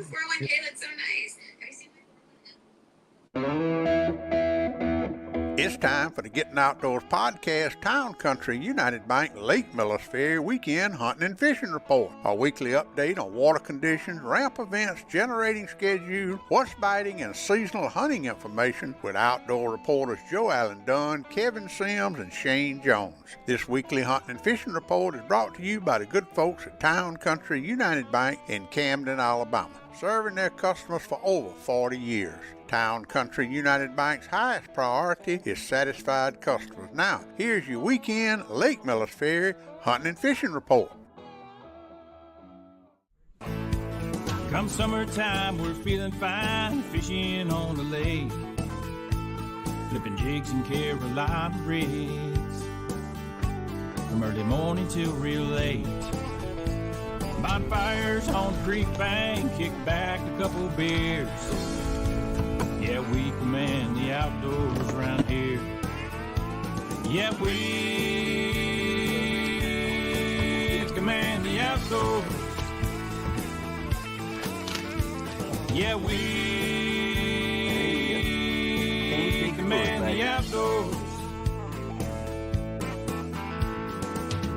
401k. That's so nice. Have you seen It's time for the Getting Outdoors podcast, Town Country United Bank Lake Millis Ferry Weekend Hunting and Fishing Report. A weekly update on water conditions, ramp events, generating schedule, what's biting, and seasonal hunting information with outdoor reporters Joe Allen Dunn, Kevin Sims, and Shane Jones. This weekly hunting and fishing report is brought to you by the good folks at Town Country United Bank in Camden, Alabama, serving their customers for over 40 years. Town Country United Bank's highest priority is satisfied customers. Now, here's your weekend Lake Millis Ferry hunting and fishing report. Come summertime, we're feeling fine, fishing on the lake, flipping jigs and Carolina rigs, from early morning till real late. Bonfires on the creek bank, kick back a couple beers. Yeah, we command the outdoors around here. Yeah, we command the outdoors. Yeah, we command the outdoors.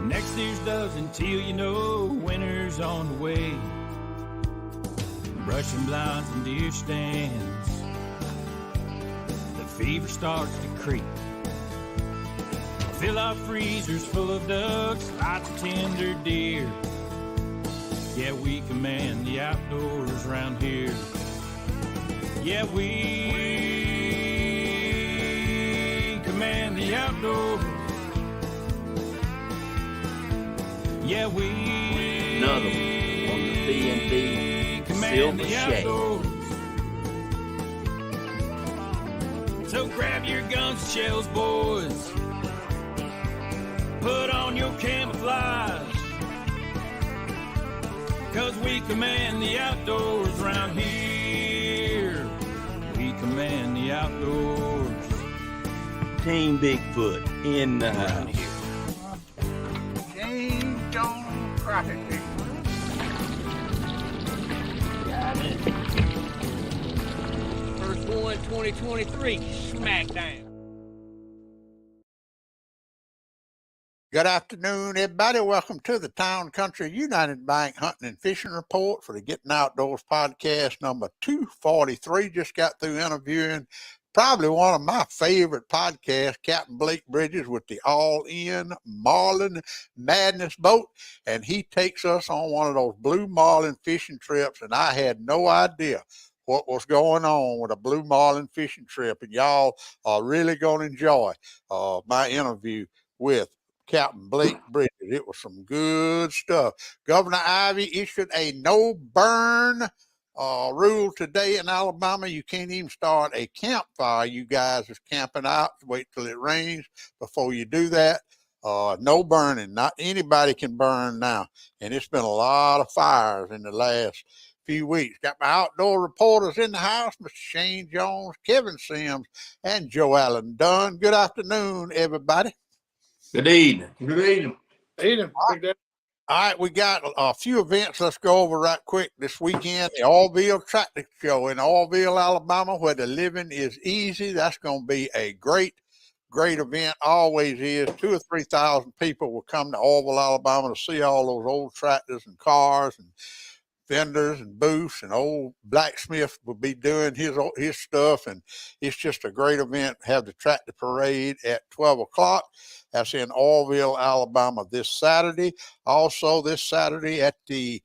Next year's does until you know winter's on the way. Brushing blinds and deer stands. Fever starts to creep. Fill our freezers full of ducks, lots of tender deer. Yeah, we command the outdoors around here. Yeah, we command the outdoors. Yeah, we another one on the B&B command the Silver outdoors. So grab your guns and shells, boys. Put on your camouflage. 'Cause we command the outdoors around here. We command the outdoors. Team Bigfoot in the house. Shane Jones Crockett. Got it. First one, 2023, smackdown. Good afternoon, everybody. Welcome to the Town Country United Bank Hunting and Fishing Report for the Getting Outdoors podcast number 243. Just got through interviewing probably one of my favorite podcasts, Captain Blake Bridges with the All-In Marlin Madness boat. And he takes us on one of those blue marlin fishing trips, and I had no idea what was going on with a blue marlin fishing trip, and y'all are really going to enjoy my interview with Captain Blake Bridges. It was some good stuff. Governor Ivey issued a no burn rule today in Alabama. You can't even start a campfire. You guys is camping out. Wait till it rains before you do that. No burning. Not anybody can burn now, and it's been a lot of fires in the last few weeks. Got my outdoor reporters in the house, Mr. Shane Jones, Kevin Sims, and Joe Allen Dunn. Good afternoon, everybody. Good evening. Good evening. All right, we got a few events. Let's go over right quick this weekend. The Orrville Tractor Show in Orrville, Alabama, where the living is easy. That's going to be a great event. Always is. 2,000 or 3,000 people will come to Orrville, Alabama to see all those old tractors and cars and vendors and booths, and old blacksmith will be doing his stuff, and it's just a great event. Have the tractor parade at 12 o'clock. That's in Orrville, Alabama this Saturday. Also this Saturday at the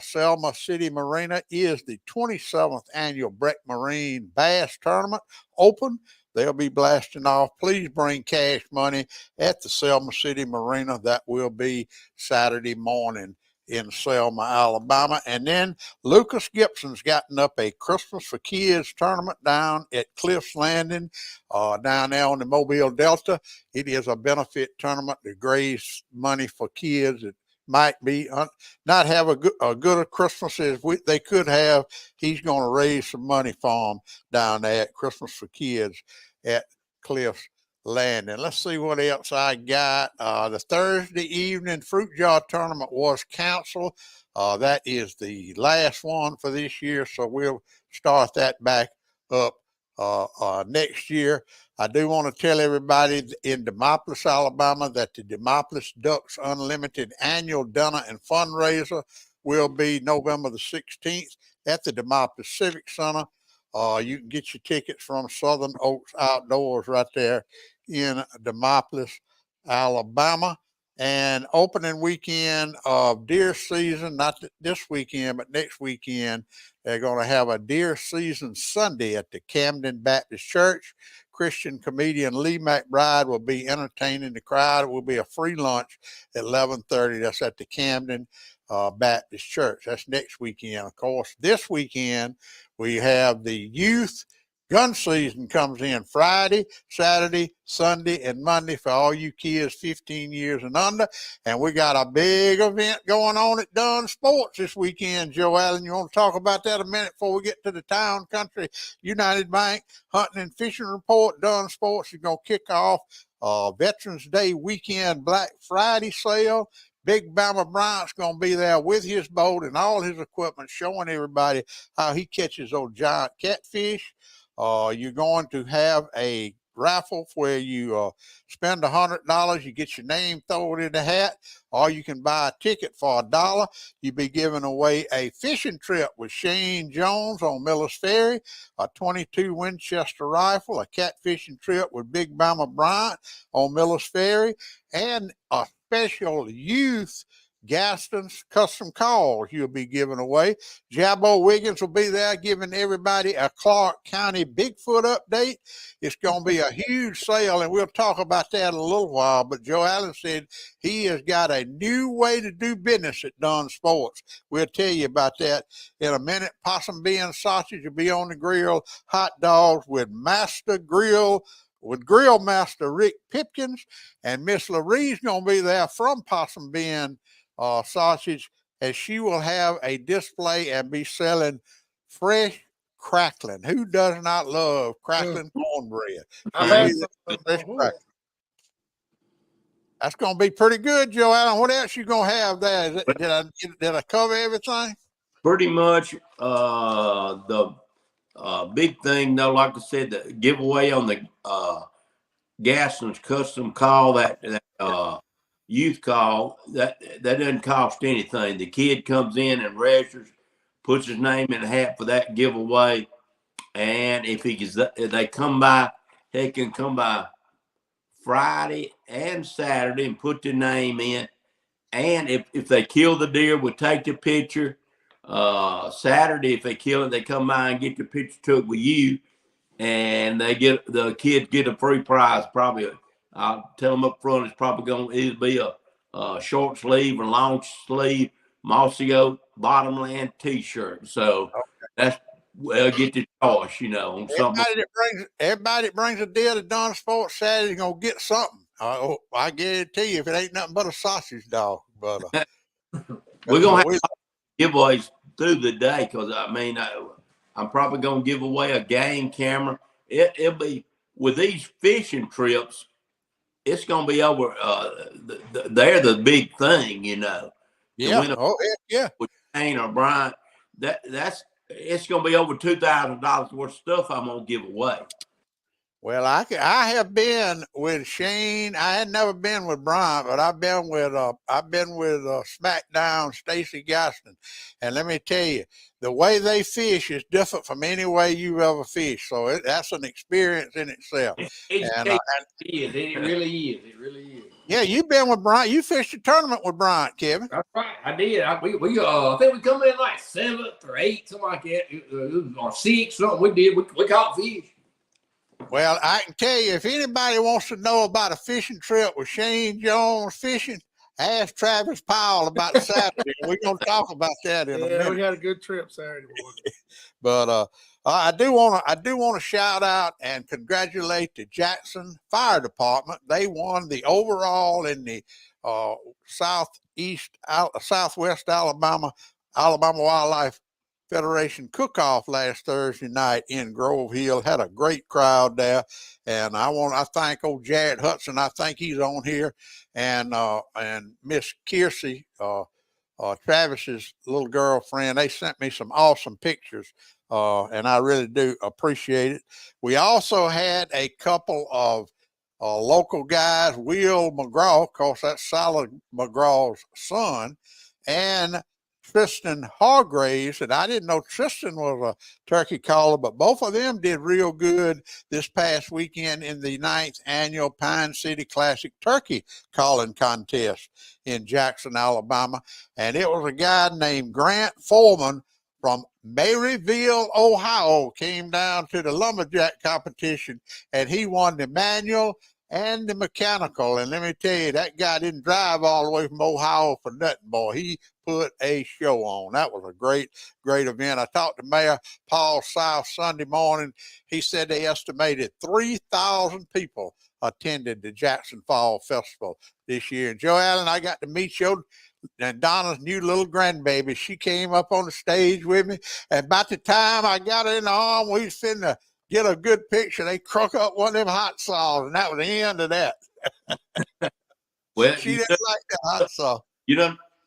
Selma City Marina is the 27th annual Breck Marine Bass Tournament Open. They'll be blasting off. Please bring cash money at the Selma City Marina. That will be Saturday morning in Selma, Alabama. And then Lucas Gibson's gotten up a Christmas for Kids tournament down at Cliffs Landing, down there on the Mobile Delta. It is a benefit tournament to raise money for kids that might be not have a good a Christmas as they could have. He's going to raise some money for them down there at Christmas for Kids at Cliffs Landing. Let's see what else I got. The Thursday evening fruit jar tournament was canceled. That is the last one for this year, so we'll start that back up next year. I do want to tell everybody in Demopolis, Alabama, that the Demopolis Ducks Unlimited annual dinner and fundraiser will be November the 16th at the Demopolis Civic Center. You can get your tickets from Southern Oaks Outdoors right there in Demopolis, Alabama. And opening weekend of deer season, not this weekend, but next weekend, they're going to have a deer season Sunday at the Camden Baptist Church. Christian comedian Lee McBride will be entertaining the crowd. It will be a free lunch at 11:30. That's at the Camden Baptist Church. That's next weekend. Of course, this weekend we have the youth gun season comes in Friday, Saturday, Sunday, and Monday for all you kids 15 years and under. And we got a big event going on at Dunn Sports this weekend, Joe Allen. You want to talk about that a minute before we get to the Town Country United Bank Hunting and Fishing Report? Dunn Sports is going to kick off Veterans Day weekend Black Friday sale. Big Bama Bryant's going to be there with his boat and all his equipment, showing everybody how he catches those giant catfish. You're going to have a raffle where you spend $100, you get your name thrown in the hat, or you can buy a ticket for $1. You'll be giving away a fishing trip with Shane Jones on Miller's Ferry, a .22 Winchester rifle, a catfishing trip with Big Bama Bryant on Miller's Ferry, and a special youth Gaston's custom calls you'll be giving away. Jabbo Wiggins will be there giving everybody a Clark County Bigfoot update. It's going to be a huge sale, and we'll talk about that in a little while. But Joe Allen said he has got a new way to do business at Dunn Sports. We'll tell you about that in a minute. Possum bean sausage will be on the grill. Hot dogs with Grill Master Rick Pipkins, and Miss Larie's going to be there from Possum Bean sausage, as she will have a display and be selling fresh crackling. Who does not love crackling cornbread? Fresh crackling. That's going to be pretty good, Joe Allen. What else you going to have there? Did I cover everything? Pretty much. The big thing, though, like I said, the giveaway on the Gaston's custom call, that youth call, that doesn't cost anything. The kid comes in and registers, puts his name in a hat for that giveaway, and if they come by, they can come by Friday and Saturday and put their name in. And if they kill the deer, we'll take the picture. Saturday, if they kill it, they come by and get the picture took with you, and the kids get a free prize. Probably, I'll tell them up front, it's probably going to either be a short sleeve or long sleeve mossy oak bottomland T-shirt. So that's get the choice, on something. Everybody that brings a deer to Dunn Sports Saturday is gonna get something. I guarantee you, if it ain't nothing but a sausage dog. But we're gonna have giveaways through the day, because I'm probably gonna give away a game camera. It'll be with these fishing trips. It's gonna be over. They're the big thing, Yeah. Yeah. With Shane or Bryant, it's gonna be over $2,000 worth of stuff I'm gonna give away. Well, I have been with Shane. I had never been with Bryant, but I've been with SmackDown Stacy Gaston, and let me tell you, the way they fish is different from any way you've ever fished. So that's an experience in itself. It really is. It really is. Yeah, you've been with Bryant. You fished a tournament with Bryant, Kevin. That's right. I did. I think we come in like 7th or 8th, something like that, or 6th. Something we did. We caught fish. Well, I can tell you, if anybody wants to know about a fishing trip with Shane Jones fishing, ask Travis Powell about Saturday. We're going to talk about that in a minute. We had a good trip Saturday morning. But I do want to shout out and congratulate the Jackson Fire Department. They won the overall in the Southwest Alabama Wildlife Federation cook-off last Thursday night in Grove Hill. Had a great crowd there, and I thank old Jared Hudson. I think he's on here, and Miss Kiersey Travis's little girlfriend. They sent me some awesome pictures, and I really do appreciate it. We also had a couple of local guys, Will McGraw, of course, that's Solid McGraw's son, and Tristan Hargraves. And I didn't know Tristan was a turkey caller, but both of them did real good this past weekend in the 9th annual Pine City Classic Turkey Calling Contest in Jackson, Alabama. And it was a guy named Grant Foreman from Maryville, Ohio, came down to the lumberjack competition, and he won the manual and the mechanical. And let me tell you, that guy didn't drive all the way from Ohio for nothing, boy. He put a show on. That was a great, great event. I talked to Mayor Paul South Sunday morning. He said they estimated 3,000 people attended the Jackson Fall Festival this year. And Joe Allen, I got to meet you and Donna's new little grandbaby. She came up on the stage with me, and about the time I got her in the arm, we was finna get a good picture. They crook up one of them hot sauce, and that was the end of that. Well, she didn't like the hot sauce.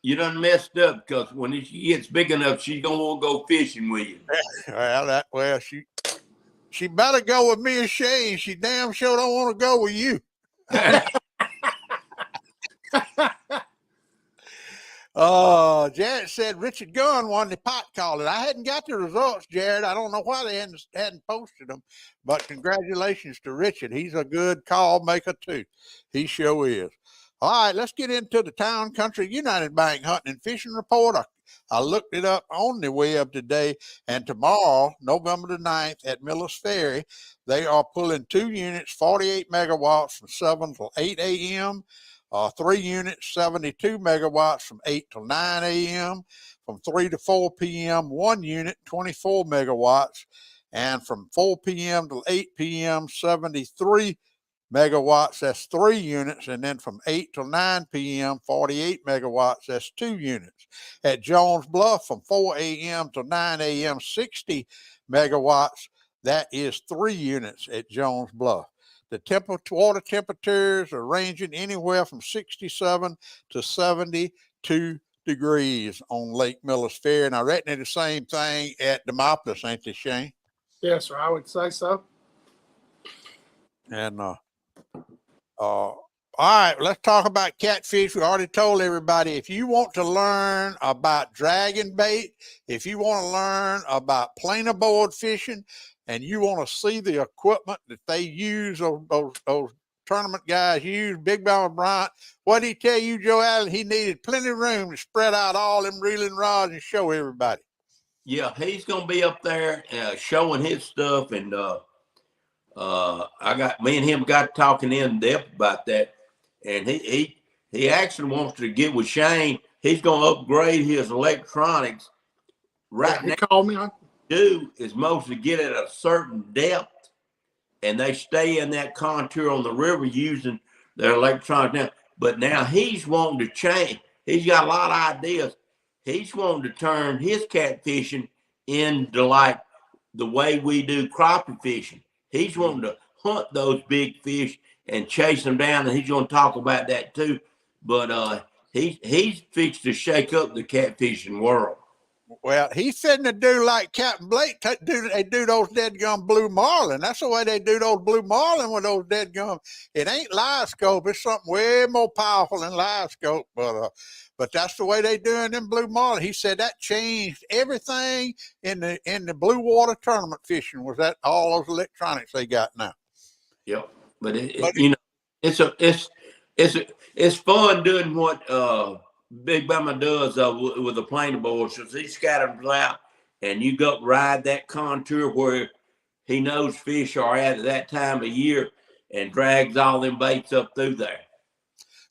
You done messed up, because when she gets big enough, she's gonna want to go fishing with you. Well, she better go with me and Shane. She damn sure don't want to go with you. Jared said Richard Gunn won the pot calling. I hadn't got the results, Jared. I don't know why they hadn't posted them, but congratulations to Richard. He's a good call maker too. He sure is. All right, let's get into the Town Country United Bank hunting and fishing report. I looked it up on the web today, and tomorrow, November the 9th, at Miller's Ferry, they are pulling 2 units, 48 megawatts from 7 till 8 a.m., 3 units, 72 megawatts from 8 till 9 a.m., from 3 to 4 p.m., 1 unit, 24 megawatts, and from 4 p.m. till 8 p.m., 73 megawatts, that's 3 units, and then from 8 till 9 p.m., 48 megawatts, that's 2 units. At Jones Bluff, from 4 a.m. till 9 a.m., 60 megawatts, that is 3 units at Jones Bluff. The water temperatures are ranging anywhere from 67 to 72 degrees on Lake Miller's Ferry, and I reckon it's the same thing at Demopolis, ain't they, Shane? Yes, sir. I would say so. And all right, let's talk about catfish. We already told everybody, if you want to learn about dragon bait, if you want to learn about planer board fishing, and you want to see the equipment that they use, those tournament guys use, Big Bama Bryant, what did he tell you, Joe Allen? He needed plenty of room to spread out all them reeling rods and show everybody. Yeah, he's going to be up there showing his stuff, and me and him got talking in depth about that, and he actually wants to get with Shane. He's going to upgrade his electronics right now. He called me. Do is mostly get at a certain depth, and they stay in that contour on the river using their electronics now. But now he's wanting to change. He's got a lot of ideas. He's wanting to turn his catfishing into like the way we do crappie fishing. He's wanting to hunt those big fish and chase them down, and he's going to talk about that too. But he's fixed to shake up the catfishing world. Well, he's fitting to do like Captain Blake. They do those dead-gum blue marlin. That's the way they do those blue marlin with those dead-gum. It ain't live scope. It's something way more powerful than live scope. But that's the way they doing them blue marlin. He said that changed everything in the blue water tournament fishing. Was that all those electronics they got now? Yep. But it's fun doing what Big Bama does with the planer board. So he scatters them out, and you go ride that contour where he knows fish are at that time of year, and drags all them baits up through there.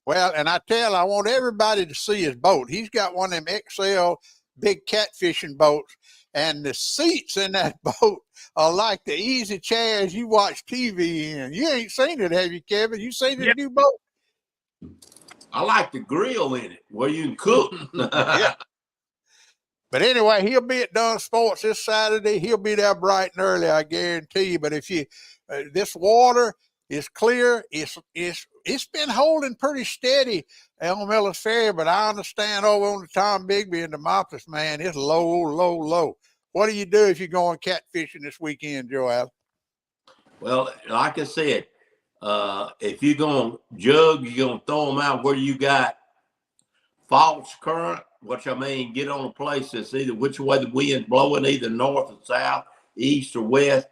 Well, and I want everybody to see his boat. He's got one of them XL big catfishing boats, and the seats in that boat are like the easy chairs you watch TV in. You ain't seen it, have you, Kevin? You seen the new boat? I like the grill in it where you can cook. Yeah. But anyway, he'll be at Dunn Sports this Saturday. He'll be there bright and early, I guarantee you. But if you, this water, It's clear. It's been holding pretty steady on Miller's Ferry, but I understand over on the Tom Bigby and the Demopolis, man, it's low. What do you do if you're going catfishing this weekend, Joe Allen? Well, like I said, if you're going to jug, you're going to throw them out where you got false current, which I mean, get on a place that's either which way the wind's blowing, either north or south, east or west,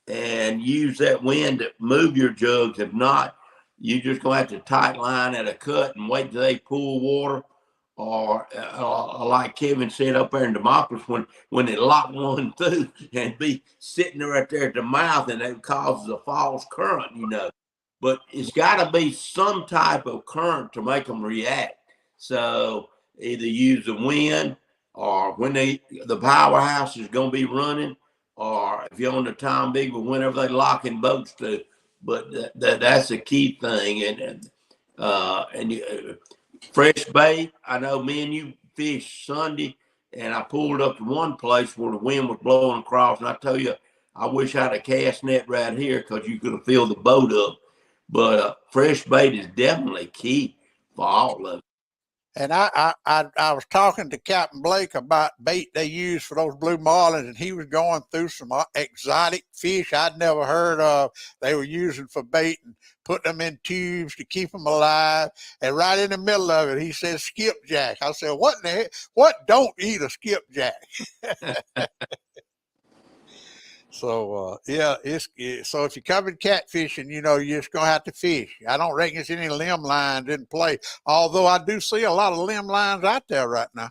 and use that wind to move your jugs. If not, you're just going to have to tight line at a cut and wait till they pull water. Or like Kevin said up there in Demopolis, when they lock one through and be sitting right there at the mouth, and it causes a false current, you know. But it's got to be some type of current to make them react. So either use the wind, or when the powerhouse is going to be running, or if you're on the Tom Big, but whenever they locking boats to. But that's a key thing, and fresh bait. I know me and you fished Sunday, and I pulled up to one place where the wind was blowing across, and I tell you, I wish I had a cast net right here because you could have filled the boat up. But fresh bait is definitely key for all of it. And I was talking to Captain Blake about bait they use for those blue marlins, and he was going through some exotic fish I'd never heard of. They were using for bait and putting them in tubes to keep them alive. And right in the middle of it, he said skipjack. I said, what in the heck? What don't eat a skipjack? So, so if you're coming catfishing, you know, you're just going to have to fish. I don't reckon it's any limb lines in play, although I do see a lot of limb lines out there right now.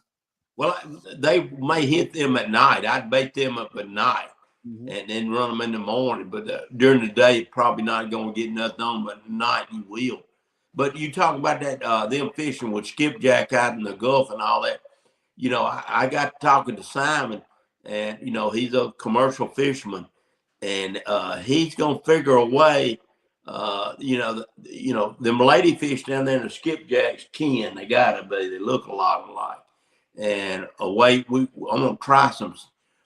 Well, they may hit them at night. I'd bait them up at night and then run them in the morning. But during the day, you're probably not going to get nothing on, but at night you will. But you talk about that, them fishing with skipjack out in the Gulf and all that. You know, I got talking to Simon. And, you know, he's a commercial fisherman, and he's going to figure a way, them lady fish down there in the skipjacks they got to be. They look a lot alike. And I'm going to try some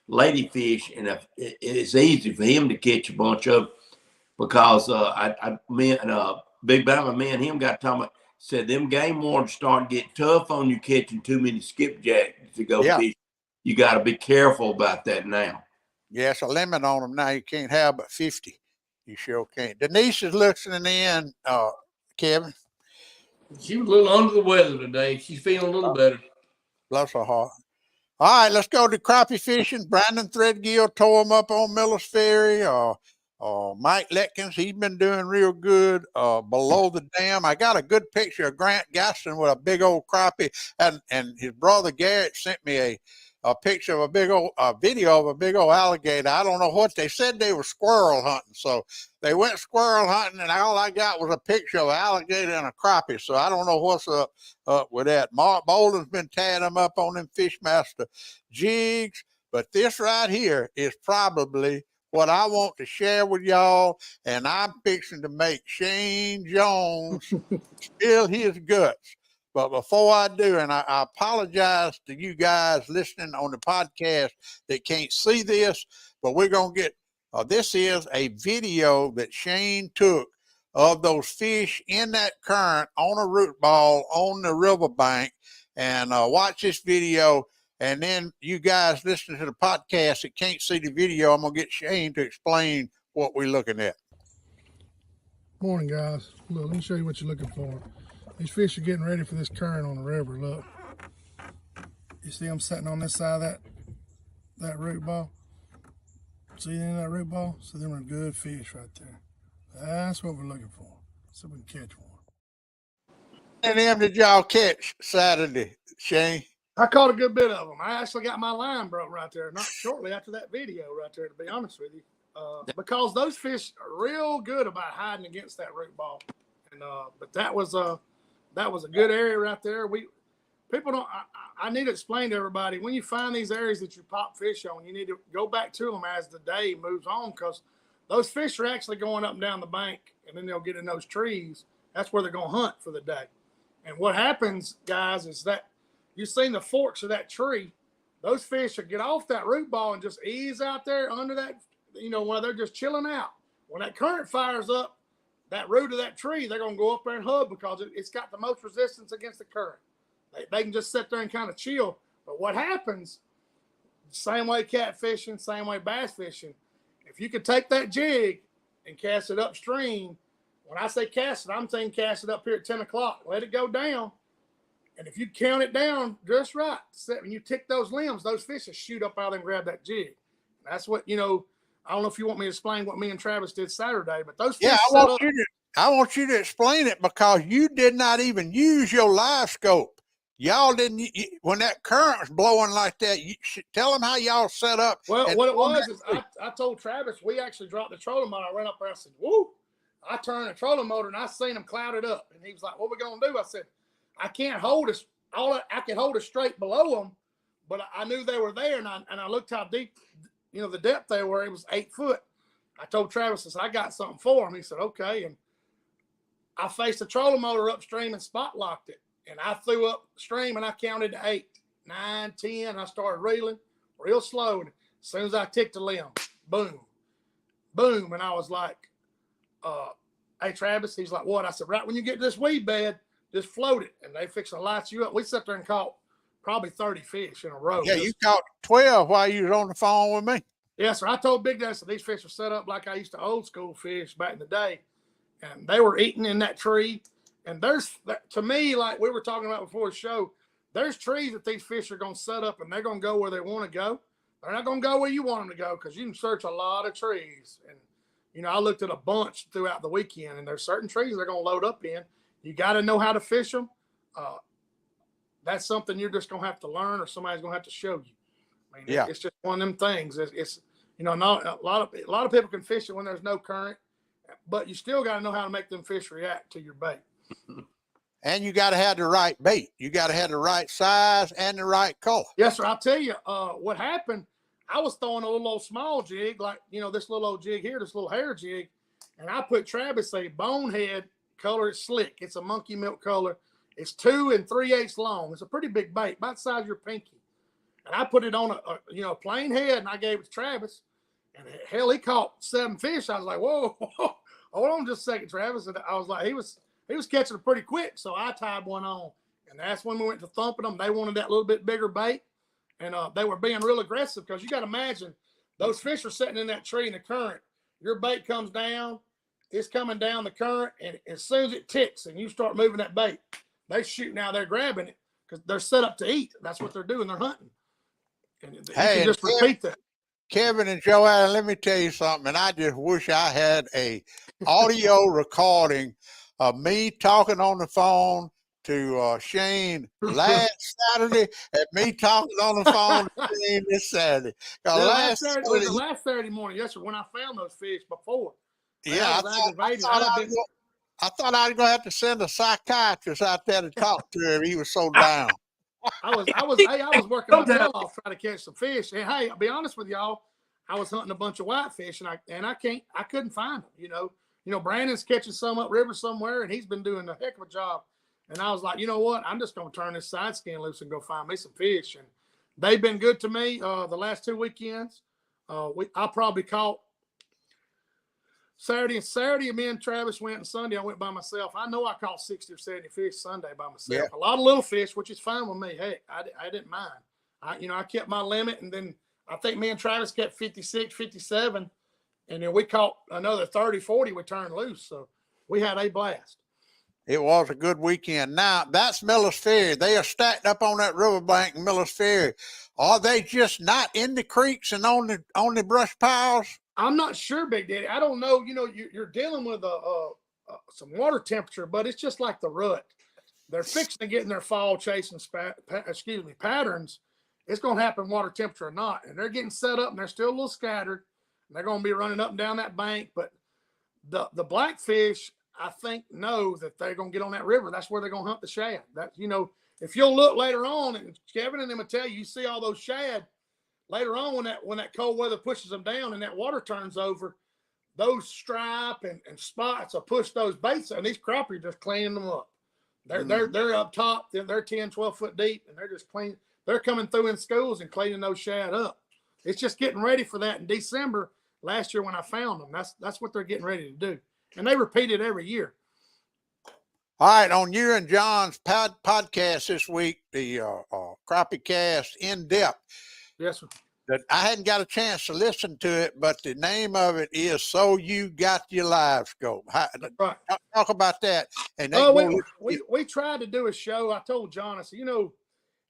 lady fish, and if it's easy for him to catch a bunch of, because Big Bama, me and him got talking about, said them game wardens start to get tough on you catching too many skipjacks to go fish. You got to be careful about that now. Yeah, it's a limit on them now. You can't have but 50. You sure can't. Denise is listening in, Kevin. She was a little under the weather today. She's feeling a little better. Bless her heart. All right, let's go to crappie fishing. Brandon Threadgill tore them up on Miller's Ferry. Mike Letkins, he's been doing real good below the dam. I got a good picture of Grant Gaston with a big old crappie, and his brother Garrett sent me a picture of a big old video of a big old alligator. I don't know what they said. They were squirrel hunting, so they went squirrel hunting, and all I got was a picture of an alligator and a crappie. So I don't know what's up with that. Mark Bolden's been tearing them up on them Fishmaster jigs, but this right here is probably what I want to share with y'all, and I'm fixing to make Shane Jones spill his guts. But before I do, and I apologize to you guys listening on the podcast that can't see this, but we're going to get, this is a video that Shane took of those fish in that current on a root ball on the riverbank. And watch this video. And then you guys listening to the podcast that can't see the video, I'm going to get Shane to explain what we're looking at. Morning, guys. Look, let me show you what you're looking for. These fish are getting ready for this current on the river. Look, you see them sitting on this side of that root ball? See in that root ball? So them are good fish right there. That's what we're looking for. So we can catch one. And them did y'all catch Saturday, Shane? I caught a good bit of them. I actually got my line broke right there, not shortly after that video right there, to be honest with you. Because those fish are real good about hiding against that root ball. And but that was a good area right there. People don't. I need to explain to everybody, when you find these areas that you pop fish on, you need to go back to them as the day moves on, because those fish are actually going up and down the bank, and then they'll get in those trees. That's where they're going to hunt for the day. And what happens, guys, is that you've seen the forks of that tree. Those fish will get off that root ball and just ease out there under that, while they're just chilling out. When that current fires up, that root of that tree, they're going to go up there and hug because it's got the most resistance against the current. They can just sit there and kind of chill. But what happens, same way catfishing, same way bass fishing, if you could take that jig and cast it upstream, when I say cast it, I'm saying cast it up here at 10 o'clock, let it go down. And if you count it down just right, when you tick those limbs, those fish will shoot up out and grab that jig. That's what, I don't know if you want me to explain what me and Travis did Saturday, but those fish I want you to explain it because you did not even use your live scope. Y'all didn't, when that current was blowing like that, you should tell them how y'all set up. Well, what it was is I told Travis, we actually dropped the trolling motor. I ran up there, I said, woo. I turned the trolling motor and I seen him clouded up. And he was like, what we going to do? I said, I can't hold us. I can hold it straight below them, but I knew they were there. And I looked how deep, the depth they were. It was 8 foot. I told Travis, I said, I got something for him. He said, okay. And I faced the trolling motor upstream and spot locked it. And I threw upstream and I counted to 8, 9, 10. I started reeling real slow. And as soon as I ticked the limb, boom, boom. And I was like, hey, Travis, he's like, what? I said, right when you get to this weed bed, just float it. And they fix to light you up. We sat there and caught probably 30 fish in a row. Yeah, you caught 12 while you was on the phone with me. Yeah, sir. I told Big Dad, these fish are set up like I used to old school fish back in the day. And they were eating in that tree. And to me, like we were talking about before the show, there's trees that these fish are going to set up and they're going to go where they want to go. They're not going to go where you want them to go because you can search a lot of trees. And, I looked at a bunch throughout the weekend and there's certain trees they're going to load up in. You got to know how to fish them. That's something you're just going to have to learn or somebody's going to have to show you. I mean, it's just one of them things. It's not a lot of people can fish it when there's no current, but you still got to know how to make them fish react to your bait. And you got to have the right bait. You got to have the right size and the right color. Yes, sir. I'll tell you what happened. I was throwing a little old small jig, like, this little old jig here, this little hair jig. And I put Travis a bonehead color. It's slick. It's a monkey milk color. It's 2 3/8 long. It's a pretty big bait, about the size of your pinky. And I put it on a plain head and I gave it to Travis. And hell, he caught 7 fish. I was like, whoa, hold on just a second, Travis. And I was like, he was catching it pretty quick, so I tied one on. And that's when we went to thumping them. They wanted that little bit bigger bait, and they were being real aggressive because you got to imagine those fish are sitting in that tree in the current. Your bait comes down, it's coming down the current, and as soon as it ticks and you start moving that bait, they shoot now. They're grabbing it because they're set up to eat. That's what they're doing. They're hunting. And you can just repeat that. Kevin and Joanne, let me tell you something, and I just wish I had a audio recording of me talking on the phone to Shane last Saturday and me talking on the phone to Shane this Saturday. Last Saturday morning, yes, sir, when I found those fish before. Yeah, I thought I was going to have to send a psychiatrist out there to talk to him. He was so down. I was working my tail off trying to catch some fish. And hey, I'll be honest with y'all, I was hunting a bunch of whitefish and I couldn't find them, Brandon's catching some upriver somewhere, and he's been doing a heck of a job. And I was like, you know what? I'm just going to turn this side skin loose and go find me some fish. And they've been good to me the last 2 weekends. I probably caught Saturday, and me and Travis went, and Sunday I went by myself. I know I caught 60 or 70 fish Sunday by myself. Yeah. A lot of little fish, which is fine with me. Hey, I didn't mind. I kept my limit, and then I think me and Travis kept 56, 57. And then we caught another 30, 40 we turned loose. So we had a blast. It was a good weekend. Now, that's Miller's Ferry. They are stacked up on that riverbank in Miller's Ferry. Are they just not in the creeks and on the brush piles? I'm not sure, Big Daddy. I don't know. You're dealing with some water temperature, but it's just like the rut. They're fixing to get in their fall chasing patterns. It's going to happen water temperature or not. And they're getting set up, and they're still a little scattered. They're going to be running up and down that bank, but the blackfish, I think, know that they're going to get on that river. That's where they're going to hunt the shad. That if you'll look later on, and Kevin and them will tell you, you see all those shad later on when that cold weather pushes them down and that water turns over, those stripe and spots will push those baits, and these crappie are just cleaning them up. They're up top, they're 10, 12 foot deep, and they're just clean. They're coming through in schools and cleaning those shad up. It's just getting ready for that in December. Last year when I found them, that's what they're getting ready to do. and they repeat it every year. All right, on you and John's podcast this week, the Crappie Cast in depth. Yes, sir. That I hadn't got a chance to listen to it, but the name of it is "So You Got Your Live Scope." Right. Talk about that. And we tried to do a show. I told John, I said,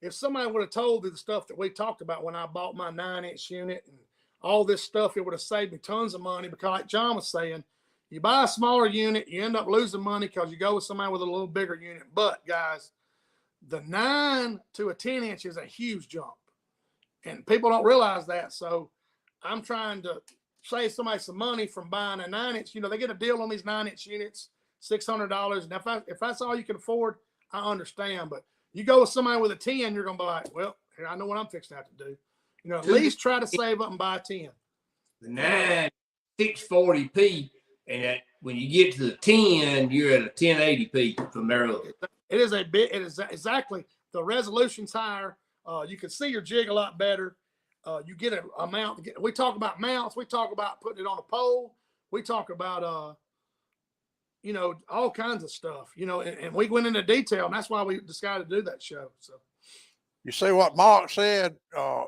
if somebody would have told me the stuff that we talked about when I bought my 9-inch unit and all this stuff, it would have saved me tons of money. Because like John was saying, you buy a smaller unit, you end up losing money because you go with somebody with a little bigger unit. But guys, the 9 to a 10-inch is a huge jump, and people don't realize that. So I'm trying to save somebody some money from buying a 9-inch. They get a deal on these 9-inch units, $600. And if that's all you can afford, I understand. But you go with somebody with a 10, you're gonna be like, well, I know what I'm fixing to have to do. At least try to save up and buy a 10. The 9 640p. And when you get to the 10, you're at a 1080p from there up. It is exactly, the resolution's higher. You can see your jig a lot better. You get a mount. We talk about mounts. We talk about putting it on a pole. We talk about, all kinds of stuff, and we went into detail, and that's why we decided to do that show. So. You see what Mark said,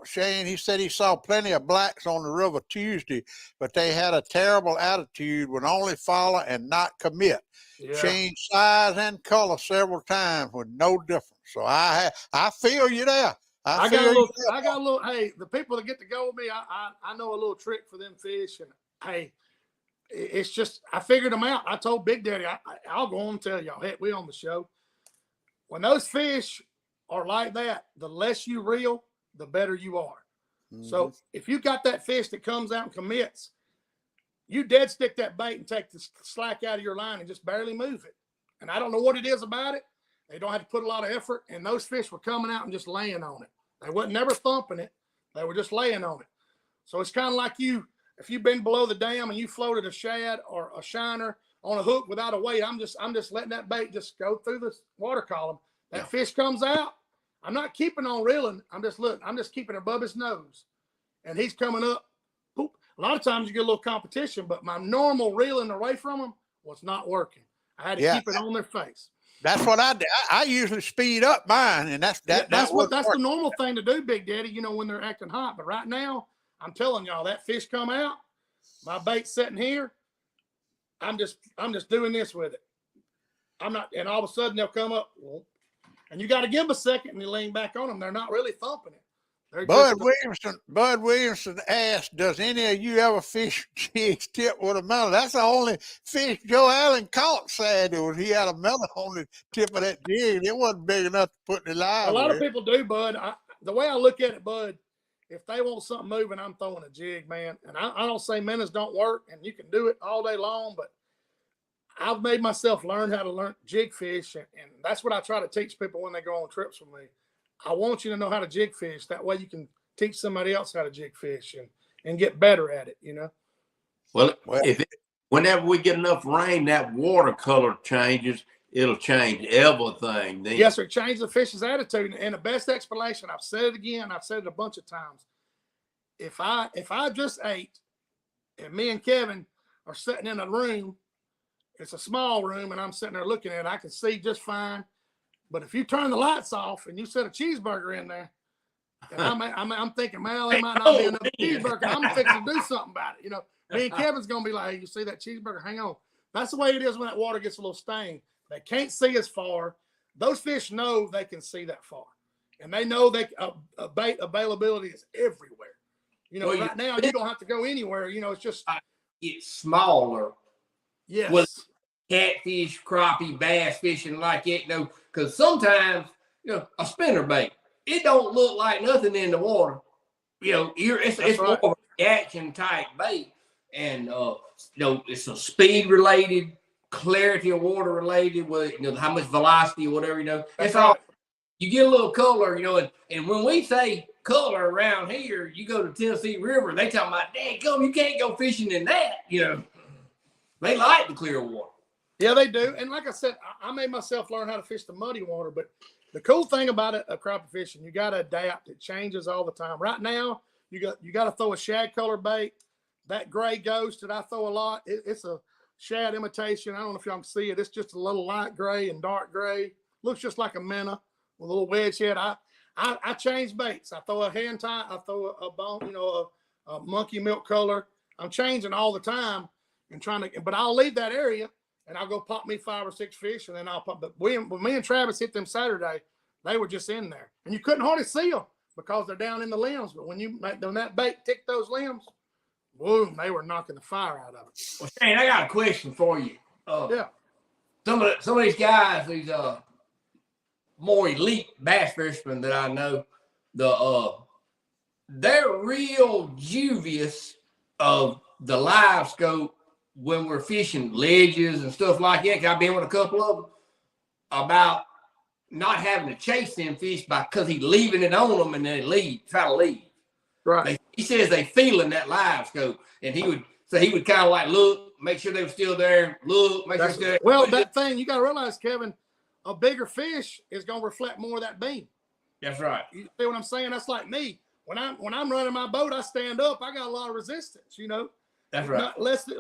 Shane? He said he saw plenty of blacks on the river Tuesday, but they had a terrible attitude, would only follow and not commit. Yeah. Changed size and color several times with no difference. So I feel you there. I got a little. Hey, the people that get to go with me, I know a little trick for them fish, and hey, it's just I figured them out. I told Big Daddy, I'll go on and tell y'all. Heck, we on the show. When those fish are like that, the less you reel, the better you are. Mm-hmm. So if you got that fish that comes out and commits, you dead stick that bait and take the slack out of your line and just barely move it. And I don't know what it is about it. They don't have to put a lot of effort, and those fish were coming out and just laying on it. They wasn't never thumping it. They were just laying on it. So it's kind of like if you've been below the dam and you floated a shad or a shiner on a hook without a weight, I'm just letting that bait just go through the water column. That fish comes out. I'm not keeping on reeling. I'm just keeping it above his nose. And he's coming up. Poop. A lot of times you get a little competition, but my normal reeling away from them was not working. I had to keep it on their face. That's what I do. I usually speed up mine, and that's the normal thing to do, Big Daddy, when they're acting hot. But right now, I'm telling y'all, that fish come out, my bait's sitting here. I'm just doing this with it. I'm not, and all of a sudden they'll come up. Well, and you got to give them a second and you lean back on them. They're not really thumping it. Bud Williamson asked, does any of you ever fish jigs tip with a melon? That's the only fish Joe Allen caught said he had a melon on the tip of that jig. It wasn't big enough to put in the line. A lot of people do, Bud. The way I look at it, Bud, if they want something moving, I'm throwing a jig, man. And I don't say minnows don't work, and you can do it all day long, but I've made myself learn how to learn jig fish, and that's what I try to teach people when they go on trips with me. I want you to know how to jig fish. That way you can teach somebody else how to jig fish and get better at it, Well, whenever we get enough rain, that watercolor changes. It'll change everything. Yes, sir. Change the fish's attitude. And the best explanation, I've said it again, I've said it a bunch of times. If I just ate and me and Kevin are sitting in a room, it's a small room, and I'm sitting there looking at it, I can see just fine. But if you turn the lights off and you set a cheeseburger in there, and I'm thinking, man, there might not be another cheeseburger. I'm fixing to do something about it. Me and Kevin's going to be like, hey, you see that cheeseburger? Hang on. That's the way it is when that water gets a little stained. They can't see as far. Those fish know they can see that far. And they know bait availability is everywhere. Right now, you don't have to go anywhere. It's just. It's smaller. Yes. With catfish, crappie, bass fishing like it, because sometimes, a spinner bait, it don't look like nothing in the water. It's more of a action type bait. And, it's a speed related, clarity of water related with, how much velocity or whatever, It's all, you get a little color, and when we say color around here, you go to Tennessee River, they talking about, dang, you can't go fishing in that, They like the clear water. Yeah, they do. And like I said, I made myself learn how to fish the muddy water. But the cool thing about it, crappie fishing, you got to adapt. It changes all the time. Right now, you got to throw a shad color bait. That gray ghost that I throw a lot, it's a shad imitation. I don't know if y'all can see it. It's just a little light gray and dark gray. Looks just like a minnow with a little wedge head. I change baits. I throw a hand tie. I throw a bone, a monkey milk color. I'm changing all the time and trying to, but I'll leave that area and I'll go pop me 5 or 6 fish and then I'll pop. But when me and Travis hit them Saturday, they were just in there and you couldn't hardly see them because they're down in the limbs. But when that bait ticked those limbs, boom, they were knocking the fire out of it. Well, Shane, I got a question for you. Yeah. Some of these guys, these more elite bass fishermen that I know, they're real dubious of the live scope when we're fishing ledges and stuff like that. I've been with a couple of them about not having to chase them fish because he's leaving it on them and then try to leave. Right. He says they feeling that live scope, and he would kind of like look, make sure they were still there, look, make sure they're still there. Well, that thing you got to realize, Kevin, a bigger fish is going to reflect more of that beam. That's right. You see what I'm saying? That's like me. When I'm running my boat, I stand up. I got a lot of resistance, That's right.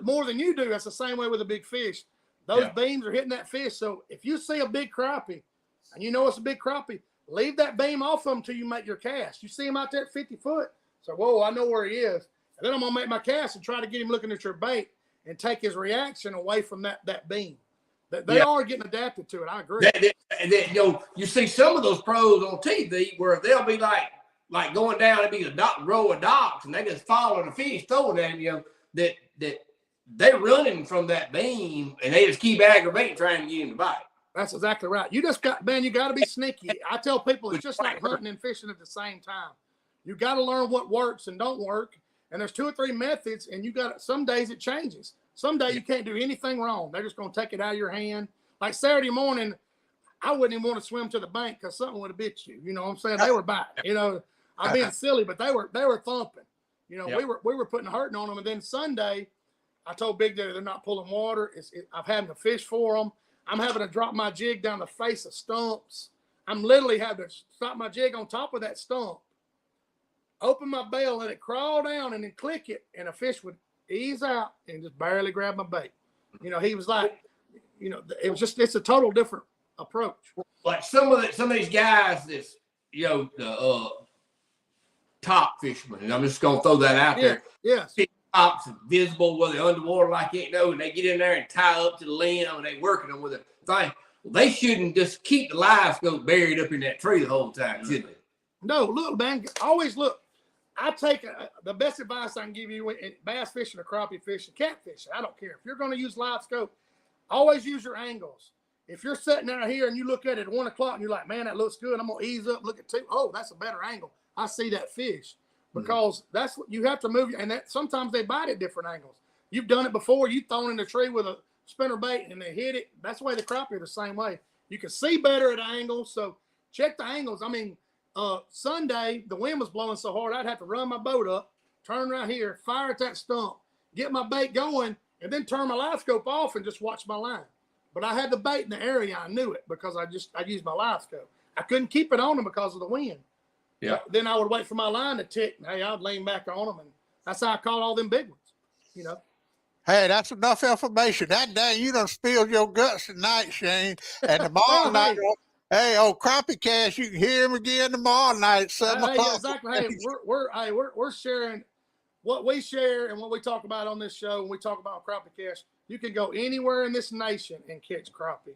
More than you do. That's the same way with a big fish. Those beams are hitting that fish. So if you see a big crappie and you know it's a big crappie, leave that beam off them until you make your cast. You see him out there at 50 foot. So, whoa, I know where he is. And then I'm going to make my cast and try to get him looking at your bait and take his reaction away from that beam. They are getting adapted to it. I agree. You see some of those pros on TV where they'll be like going down, it'd be a row of docks, and they just follow the fish throwing at them, that they're running from that beam, and they just keep aggravating trying to get him to bite. That's exactly right. You just got to be sneaky. I tell people it's just like hunting and fishing at the same time. You got to learn what works and don't work. And there's 2 or 3 methods, and some days it changes. Some days you can't do anything wrong. They're just going to take it out of your hand. Like Saturday morning, I wouldn't even want to swim to the bank because something would have bit you. You know what I'm saying? They were biting. I'm being silly, but they were thumping. We were putting hurting on them. And then Sunday, I told Big Daddy they're not pulling water. I'm having to fish for them. I'm having to drop my jig down the face of stumps. I'm literally having to stop my jig on top of that stump, open my bail, let it crawl down, and then click it, and a fish would ease out and just barely grab my bait. He was like, it's a total different approach. Like some of these guys that's, the top fishermen, and I'm just gonna throw that out there. Yes. Tops visible where they're underwater like that, and they get in there and tie up to the limb and they working them with a thing. Well, they shouldn't just keep the live scope buried up in that tree the whole time, should they? No, look, man, always look. I take the best advice I can give you in bass fishing or crappie fishing, catfishing. I don't care. If you're going to use live scope, always use your angles. If you're sitting out here and you look at it at 1 o'clock and you're like, man, that looks good. I'm going to ease up, look at 2. Oh, that's a better angle. I see that fish. Because that's what you have to move. And that sometimes they bite at different angles. You've done it before. You've thrown in the tree with a spinner bait and they hit it. That's the way the crappie are the same way. You can see better at angles. So check the angles. I mean, Sunday, the wind was blowing so hard, I'd have to run my boat up, turn right here, fire at that stump, get my bait going, and then turn my live scope off and just watch my line. But I had the bait in the area. I knew it because I used my live scope. I couldn't keep it on them because of the wind. Yeah. Then I would wait for my line to tick. And, hey, I'd lean back on them, and that's how I caught all them big ones. Hey, that's enough information. That day you done spilled your guts tonight, Shane. And tomorrow night, hey, crappie cast, you can hear him again tomorrow night at 7 o'clock. Exactly. Hey, we're sharing what we share and what we talk about on this show. When we talk about crappie cast, you can go anywhere in this nation and catch crappie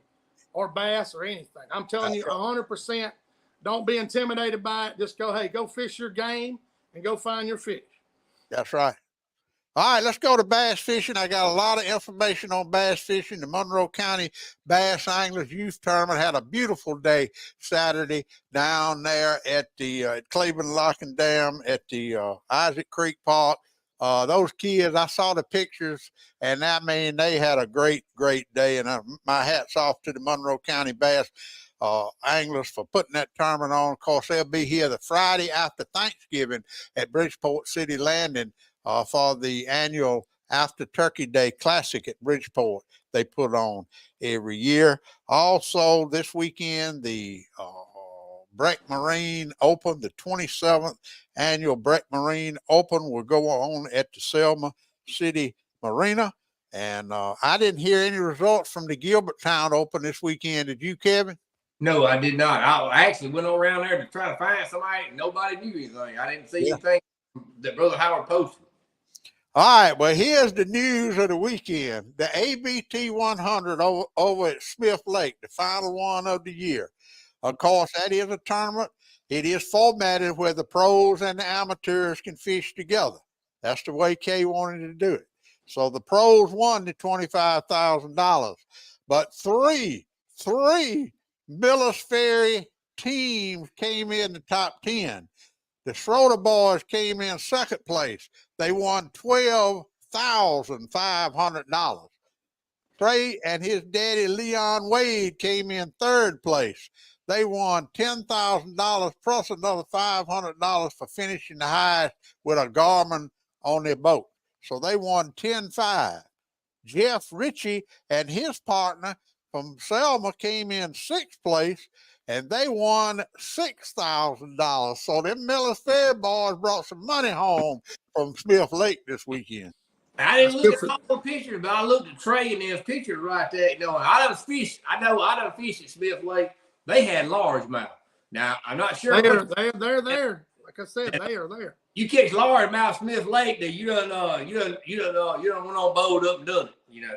or bass or anything. I'm telling you, 100%. Don't be intimidated by it. Just go fish your game and go find your fish. That's right. All right, let's go to bass fishing. I got a lot of information on bass fishing. The Monroe County Bass Anglers Youth Tournament had a beautiful day Saturday down there at the Cleveland Lock and Dam at the Isaac Creek Park. Those kids, I saw the pictures, and they had a great, great day. And my hat's off to the Monroe County Bass Anglers for putting that tournament on. Of course, they'll be here the Friday after Thanksgiving at Bridgeport City Landing for the annual After Turkey Day Classic at Bridgeport they put on every year. Also, this weekend, the Breck Marine Open, the 27th annual Breck Marine Open will go on at the Selma City Marina. And I didn't hear any results from the Gilberttown Open this weekend. Did you, Kevin? No, I did not. I actually went around there to try to find somebody. Nobody knew anything. I didn't see anything that Brother Howard posted. All right, well, here's the news of the weekend. The ABT 100 over at Smith Lake, the final one of the year. Of course, that is a tournament. It is formatted where the pros and the amateurs can fish together. That's the way Kay wanted to do it. So the pros won the $25,000, but three Miller's Ferry teams came in the top 10. The Schroeder boys came in second place. They won $12,500. Trey and his daddy, Leon Wade, came in third place. They won $10,000 plus another $500 for finishing the highest with a Garmin on their boat. So they won 10-5. Jeff Ritchie and his partner from Selma came in sixth place, and they won $6,000. So them Miller's Fair boys brought some money home from Smith Lake this weekend. I didn't look at all the pictures, but I looked at Trey and his pictures right there. You know, I done fished at Smith Lake. They had largemouth. Now I'm not sure. They're there. Like I said, they are there. You catch largemouth Smith Lake, that you done went on boat up and done it. You know.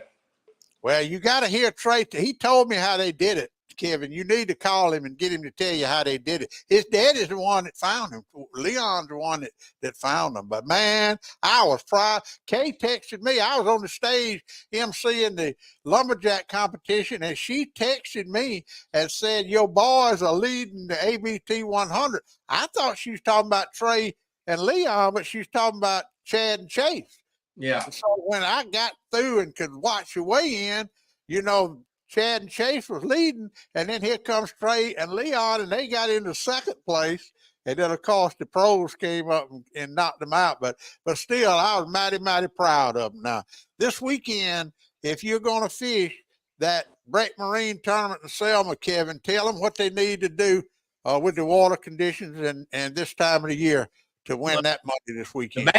Well, you got to hear Trey. He told me how they did it, Kevin. You need to call him and get him to tell you how they did it. His dad is the one that found him. Leon's the one that found him. But, man, I was proud. Kay texted me. I was on the stage emceeing the lumberjack competition, and she texted me and said, your boys are leading the ABT 100. I thought she was talking about Trey and Leon, but she was talking about Chad and Chase. Yeah. So when I got through and could watch the weigh in, you know, Chad and Chase was leading, and then here comes Trey and Leon, and they got into second place. And then, of course, the pros came up and knocked them out. But still, I was mighty, mighty proud of them. Now, this weekend, if you're going to fish that Brett Marine tournament in Selma, Kevin, tell them what they need to do with the water conditions and this time of the year to win that money this weekend.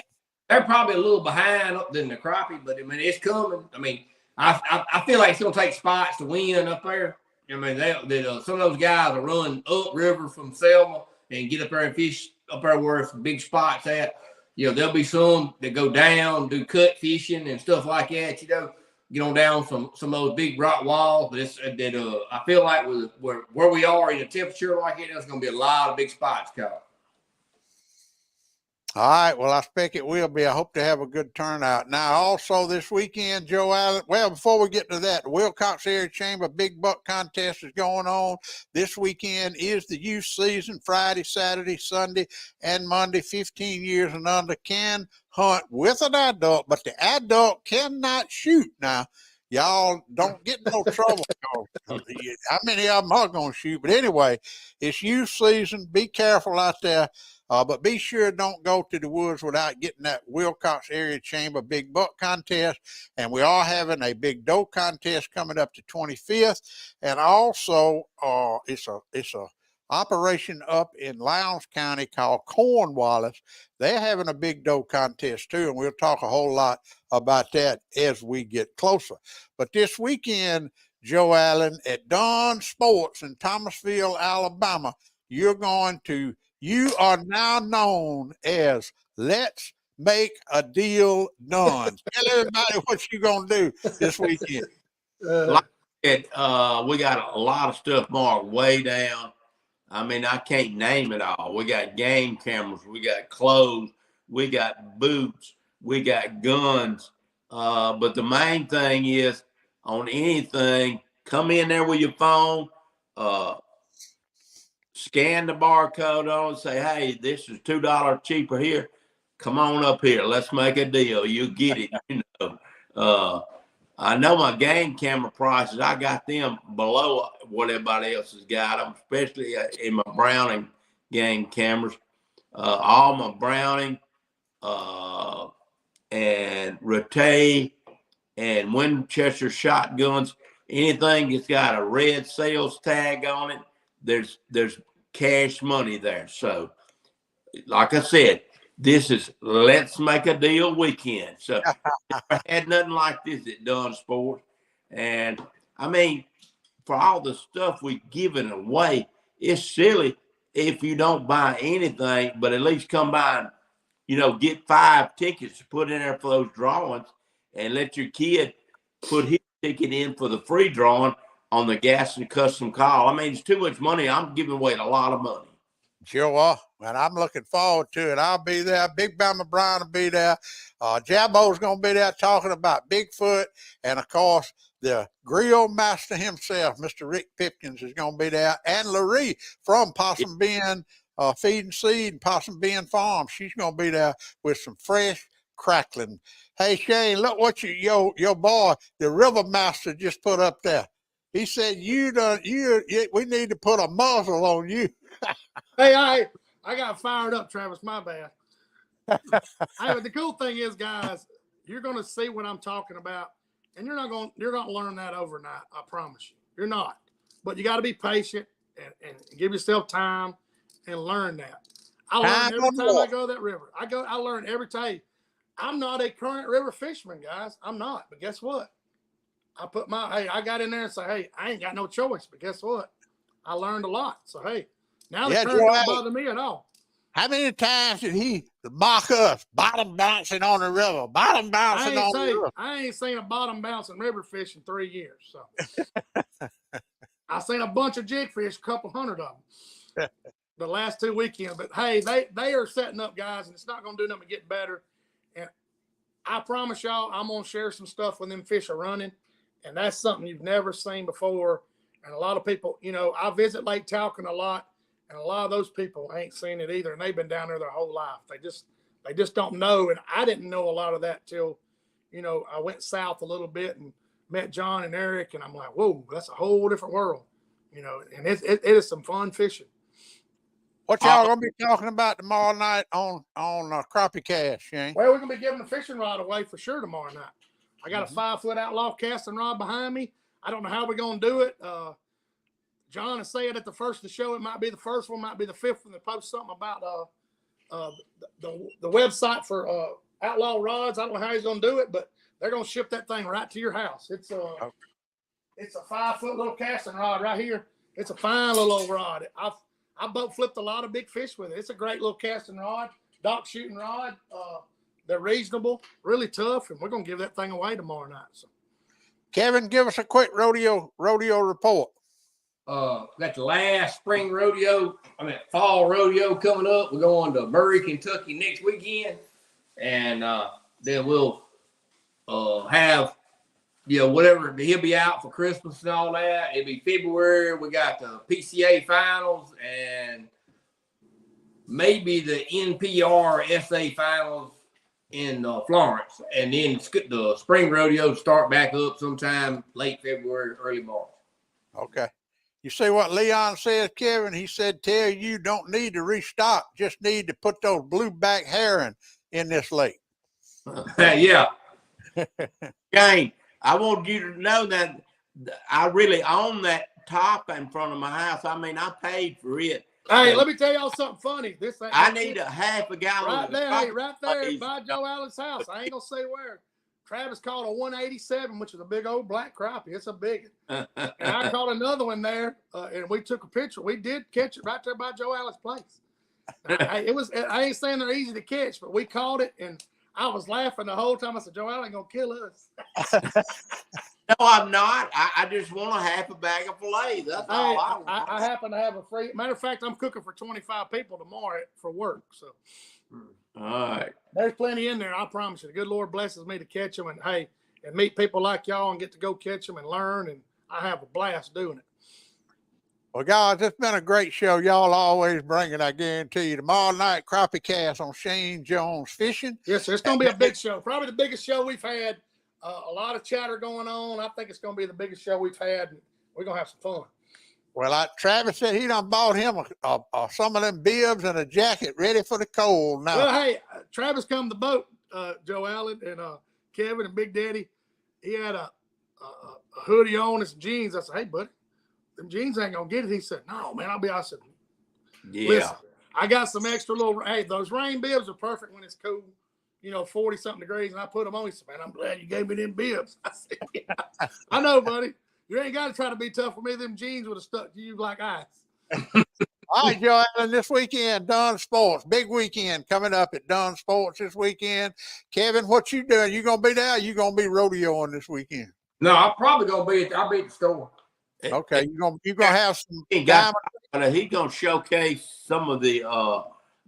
They're probably a little behind than the crappie, but I mean, it's coming. I mean, I feel like it's going to take spots to win up there. I mean, some of those guys will run upriver from Selma and get up there and fish up there where some big spots at. You know, there'll be some that go down, do cut fishing and stuff like that. You know, get on down some of those big rock walls. But I feel like with where we are in a temperature like it, there's going to be a lot of big spots caught. All right. Well, I expect it will be. I hope to have a good turnout. Now, also this weekend, Joe Allen, well, before we get to that, the Wilcox Area Chamber Big Buck Contest is going on. This weekend is the youth season. Friday, Saturday, Sunday, and Monday. 15 years and under can hunt with an adult, but the adult cannot shoot. Now, y'all don't get in no trouble. How many of them are going to shoot? But anyway, it's youth season. Be careful out there. But be sure don't go to the woods without getting that Wilcox Area Chamber Big Buck Contest. And we are having a big doe contest coming up the 25th. And also, it's a operation up in Lowndes County called Cornwallis. They're having a big doe contest too, and we'll talk a whole lot about that as we get closer. But this weekend, Joe Allen, at Dawn Sports in Thomasville, Alabama, you are now known as Let's Make a Deal Done. Tell everybody what you're going to do this weekend. We got a lot of stuff marked way down. I mean, I can't name it all. We got game cameras. We got clothes. We got boots. We got guns. But the main thing is on anything, come in there with your phone, scan the barcode on and say, hey, this is $2 cheaper here. Come on up here. Let's make a deal. You get it. You know. I know my game camera prices. I got them below what everybody else has got them, especially in my Browning game cameras. All my Browning and Rotay and Winchester shotguns, anything that's got a red sales tag on it, there's cash money there. So, like I said, this is let's make a deal weekend. So I had nothing like this at Dunn Sports. And I mean, for all the stuff we're giving away, it's silly if you don't buy anything, but at least come by and, you know, get 5 tickets to put in there for those drawings and let your kid put his ticket in for the free drawing on the Gaston Custom Call. I mean, it's too much money. I'm giving away a lot of money. Sure are. And I'm looking forward to it. I'll be there. Big Bama Brian will be there. Jabbo's going to be there talking about Bigfoot. And, of course, the grill master himself, Mr. Rick Pipkins, is going to be there. And Laree from Possum Bend Feed and Seed and Possum Bend Farm. She's going to be there with some fresh crackling. Hey, Shane, look what your boy, the River Master, just put up there. He said, we need to put a muzzle on you. Hey, I got fired up, Travis. My bad. Hey, but the cool thing is, guys, you're going to see what I'm talking about, and you're not going to learn that overnight. I promise you, you're not. But you got to be patient and give yourself time and learn that. I learn every time I go to that river. I learn every time. I'm not a current river fisherman, guys. I'm not. But guess what? I got in there and say, hey, I ain't got no choice. But guess what? I learned a lot. So, hey, now the current don't bother me at all. How many times did he mock us? Bottom bouncing on the river. Bottom bouncing on the river. I ain't seen a bottom bouncing river fish in 3 years. So I seen a bunch of jig fish, a couple hundred of them the last 2 weekends. But, hey, they are setting up, guys, and it's not going to do nothing but get better. And I promise y'all I'm going to share some stuff when them fish are running. And that's something you've never seen before. And a lot of people, you know, I visit Lake Talcon a lot, and a lot of those people ain't seen it either. And they've been down there their whole life. They just don't know. And I didn't know a lot of that till, you know, I went south a little bit and met John and Eric. And I'm like, whoa, that's a whole different world, you know, and it is some fun fishing. What y'all going to be talking about tomorrow night on crappie cast, Shane? Well, we're going to be giving the fishing rod away for sure tomorrow night. I got a 5-foot outlaw casting rod behind me. I don't know how we're going to do it. John has said at the first of the show, it might be the first one, might be the 5th one. They post something about the website for outlaw rods. I don't know how he's going to do it, but they're going to ship that thing right to your house. It's a 5-foot little casting rod right here. It's a fine little old rod. I've boat flipped a lot of big fish with it. It's a great little casting rod, dock shooting rod. They're reasonable, really tough, and we're going to give that thing away tomorrow night. So, Kevin, give us a quick rodeo report. Got the last fall rodeo coming up. We're going to Murray, Kentucky next weekend, and then we'll have, you know, whatever. He'll be out for Christmas and all that. It'll be February. We got the PCA finals and maybe the NPR SA finals in Florence, and then the spring rodeo start back up sometime late February, early March. Okay. You see what Leon says, Kevin? He said, tell you don't need to restock, just need to put those blueback herring in this lake. Yeah. Jane, I want you to know that I really own that top in front of my house. I mean, I paid for it. Hey, let me tell y'all something funny. I need a half a gallon. Right there by Joe Allen's house. I ain't gonna say where. Travis caught a 187, which is a big old black crappie. It's a big one. And I caught another one there, and we took a picture. We did catch it right there by Joe Allen's place. I ain't saying they're easy to catch, but we caught it, and I was laughing the whole time. I said, Joe Allen gonna kill us. No, I'm not. I just want a half a bag of fillets. That's all I want. I happen to have a free. Matter of fact, I'm cooking for 25 people tomorrow for work. So, all right. There's plenty in there. I promise you. The good Lord blesses me to catch them, and hey, and meet people like y'all and get to go catch them and learn. And I have a blast doing it. Well, guys, it's been a great show. Y'all always bring it, I guarantee you. Tomorrow night, crappie cast on Shane Jones Fishing. Yes, sir. It's going to be a big show. Probably the biggest show we've had. A lot of chatter going on. I think it's going to be the biggest show we've had. And we're going to have some fun. Well, Travis said he done bought him some of them bibs and a jacket ready for the cold now. Well, hey, Travis come to the boat, Joe Allen and Kevin and Big Daddy. He had a hoodie on and some jeans. I said, hey, buddy, them jeans ain't going to get it. He said, no, man, I'll be. I said, yeah. Listen, I got some extra little. Hey, those rain bibs are perfect when it's cool. 40-something degrees, and I put them on. He said, "Man, I'm glad you gave me them bibs." I said, "Yeah, I know, buddy. You ain't got to try to be tough for me. Them jeans would have stuck to you like ice." All right, Joe Allen, this weekend, Dunn Sports, big weekend coming up at Dunn Sports this weekend. Kevin, what you doing? You gonna be there? Or you gonna be rodeoing this weekend? No, I'm probably gonna be. I'll be at the store. Okay, you gonna have some He diamond. he's gonna showcase some of the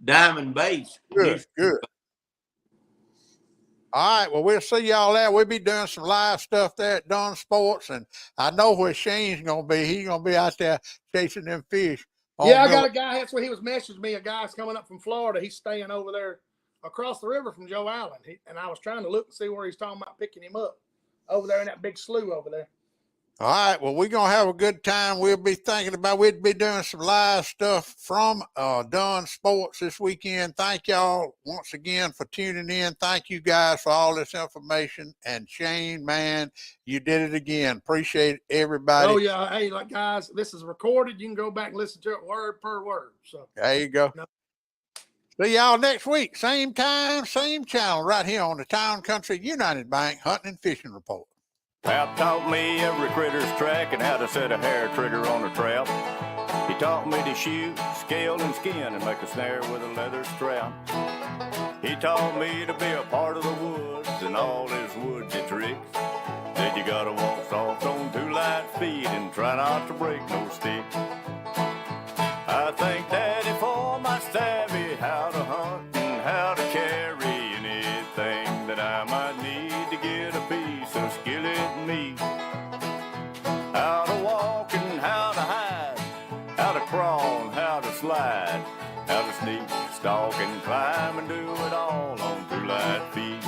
diamond baits. Good, good. All right, well, we'll see y'all there. We'll be doing some live stuff there at Dunn Sports, and I know where Shane's gonna be. He's gonna be out there chasing them fish. Yeah, I got a guy. That's what he was messaging me. A guy's coming up from Florida. He's staying over there across the river from Joe Allen. And I was trying to look and see where he's talking about picking him up over there in that big slough over there. All right, well, we're going to have a good time. We'd be doing some live stuff from Dunn Sports this weekend. Thank y'all once again for tuning in. Thank you guys for all this information. And Shane, man, you did it again. Appreciate everybody. Oh, yeah. Hey, guys, this is recorded. You can go back and listen to it word per word. So there you go. See y'all next week. Same time, same channel, right here on the Town Country United Bank Hunting and Fishing Report. Pap taught me every critter's track and how to set a hair trigger on a trap. He taught me to shoot, scale, and skin and make a snare with a leather strap. He taught me to be a part of the woods and all his woodsy tricks. Said you gotta walk soft on 2 light feet and try not to break no stick. I thank Daddy for my savvy, how to hunt and how to carry anything that I might need to get a piece of skillet meat. How to walk and how to hide, how to crawl and how to slide, how to sneak, stalk and climb and do it all on 2 light feet.